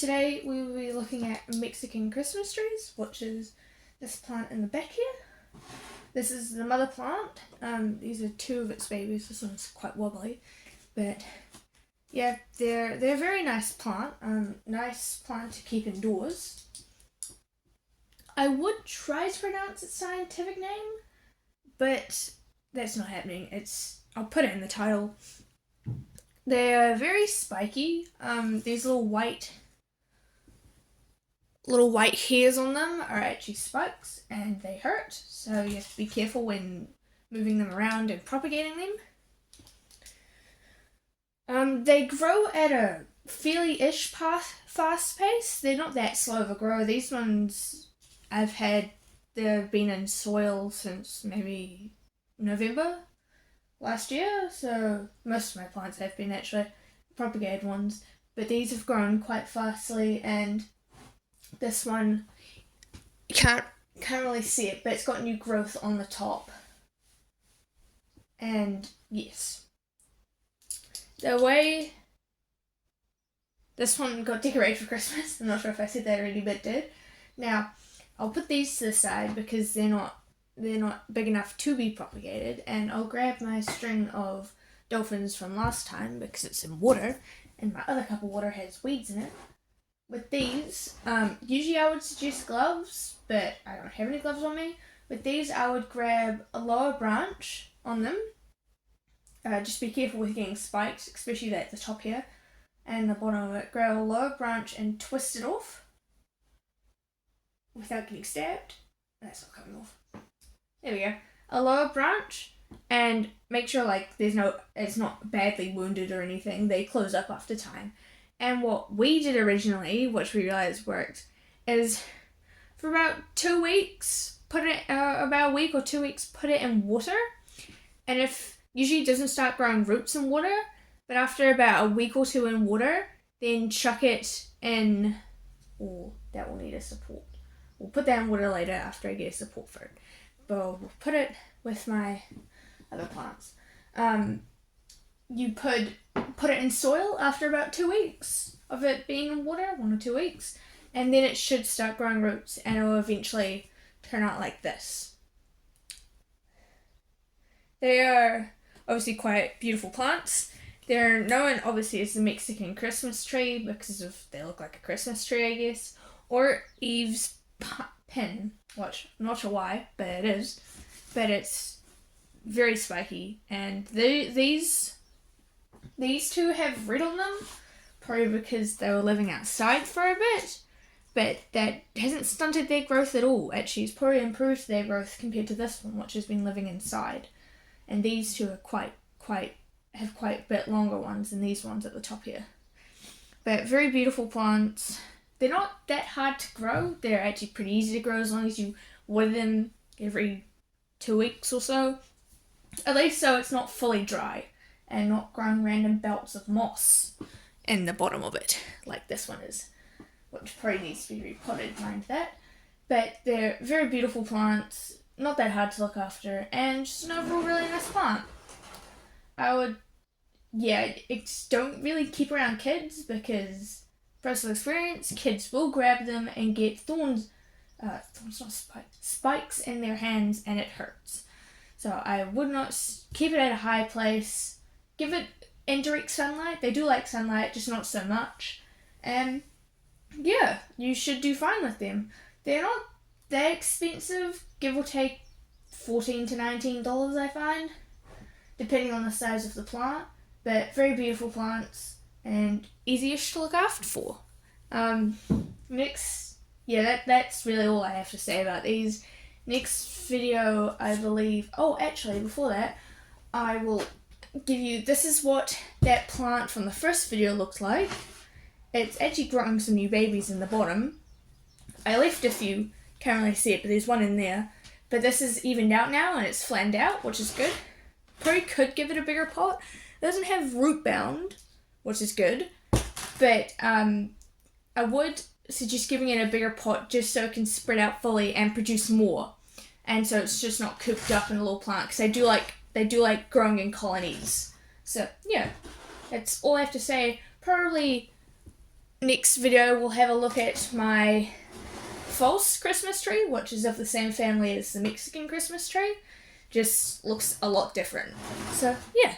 Today we will be looking at Mexican Christmas trees, which is this plant in the back here. This is the mother plant. These are two of its babies. This one's quite wobbly, but yeah, they're a very nice plant. Nice plant to keep indoors. I would try to pronounce its scientific name, but that's not happening. I'll put it in the title. They are very spiky. These little white hairs on them are actually spikes, and they hurt. So you have to be careful when moving them around and propagating them. They grow at a fairly-ish fast pace. They're not that slow of a grower. These ones they've been in soil since maybe November last year, so most of my plants have been actually propagated ones, but these have grown quite fastly, and this one, you can't really see it, but it's got new growth on the top. And yes, the way this one got decorated for Christmas, I'm not sure if I said that already, but it did. Now, I'll put these to the side because they're not big enough to be propagated, and I'll grab my string of dolphins from last time because it's in water, and my other cup of water has weeds in it. With these, usually I would suggest gloves, but I don't have any gloves on me. With these, I would grab a lower branch on them. Just be careful with getting spikes, especially at the top here and the bottom of it. Grab a lower branch and twist it off without getting stabbed. That's not coming off. There we go. A lower branch, and make sure it's not badly wounded or anything. They close up after time. And what we did originally, which we realized worked, is for about 2 weeks, about a week or 2 weeks, put it in water. And if usually it doesn't start growing roots in water, but after about a week or two in water, then chuck it in. Oh, that will need a support. We'll put that in water later after I get a support for it. But we'll put it with my other plants. You put it in soil after about 2 weeks of it being in water, 1 or 2 weeks, and then it should start growing roots, and it will eventually turn out like this. They are obviously quite beautiful plants. They're known obviously as the Mexican Christmas tree because they look like a Christmas tree, I guess, or Eve's pin, which I'm not sure why, but it is. But it's very spiky, and these two have red on them, probably because they were living outside for a bit, but that hasn't stunted their growth at all. Actually, it's probably improved their growth compared to this one, which has been living inside. And these two are have quite a bit longer ones than these ones at the top here. But very beautiful plants. They're not that hard to grow. They're actually pretty easy to grow as long as you water them every 2 weeks or so. At least so it's not fully dry and not growing random belts of moss in the bottom of it, like this one is, which probably needs to be repotted, mind that. But they're very beautiful plants, not that hard to look after, and just an overall really nice plant. Don't really keep around kids because, personal experience, kids will grab them and get spikes in their hands, and it hurts. So I would not keep it at a high place. Give it indirect sunlight. They do like sunlight, just not so much. And yeah, you should do fine with them. They're not that expensive, give or take $14 to $19, I find, depending on the size of the plant. But very beautiful plants and easy-ish to look after for. That's really all I have to say about these. Next video, I believe. Oh, actually, before that, I will give you. This is what that plant from the first video looked like. It's actually growing some new babies in the bottom. I left a few, can't really see it, but there's one in there. But this is evened out now and it's flanned out, which is good. Probably could give it a bigger pot. It doesn't have root bound, which is good. But I would suggest giving it a bigger pot just so it can spread out fully and produce more. And so it's just not cooped up in a little plant, because they do like growing in colonies. So yeah, that's all I have to say. Probably next video we'll have a look at my false Christmas tree, which is of the same family as the Mexican Christmas tree. Just looks a lot different. So yeah.